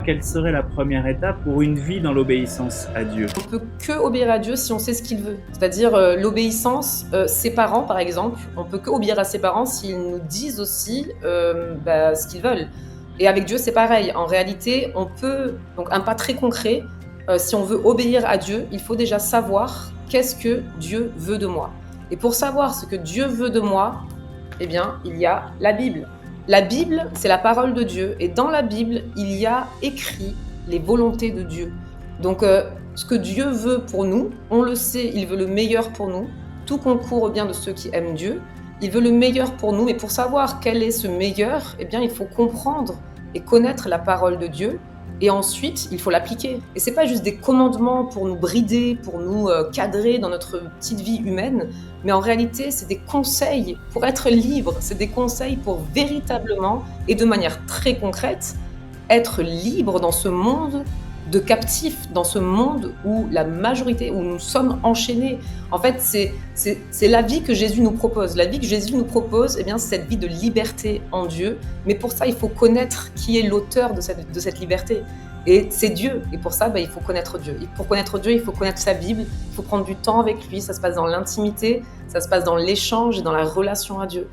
quelle serait la première étape pour une vie dans l'obéissance à Dieu? On peut que obéir à Dieu si on sait ce qu'il veut. C'est-à-dire, l'obéissance, ses parents, par exemple, on peut que obéir à ses parents s'ils nous disent aussi, ce qu'ils veulent. Et avec Dieu, c'est pareil. En réalité, on peut donc un pas très concret, si on veut obéir à Dieu, il faut déjà savoir qu'est-ce que Dieu veut de moi. Et pour savoir ce que Dieu veut de moi, eh bien, il y a la Bible. La Bible, c'est la parole de Dieu et dans la Bible, il y a écrit les volontés de Dieu. Donc, ce que Dieu veut pour nous, on le sait, il veut le meilleur pour nous. Tout concourt au bien de ceux qui aiment Dieu. Il veut le meilleur pour nous, mais pour savoir quel est ce meilleur, eh bien, il faut comprendre et connaître la parole de Dieu. Et ensuite, il faut l'appliquer. Et c'est pas juste des commandements pour nous brider, pour nous cadrer dans notre petite vie humaine, mais en réalité, c'est des conseils pour être libre. C'est des conseils pour véritablement et de manière très concrète être libre dans ce monde de captifs, dans ce monde où la majorité, où nous sommes enchaînés. En fait, c'est la vie que Jésus nous propose. La vie que Jésus nous propose, eh bien, c'est cette vie de liberté en Dieu. Mais pour ça, il faut connaître qui est l'auteur de cette liberté. Et c'est Dieu. Et pour ça, il faut connaître Dieu. Et pour connaître Dieu, il faut connaître sa Bible. Il faut prendre du temps avec lui. Ça se passe dans l'intimité, ça se passe dans l'échange et dans la relation à Dieu.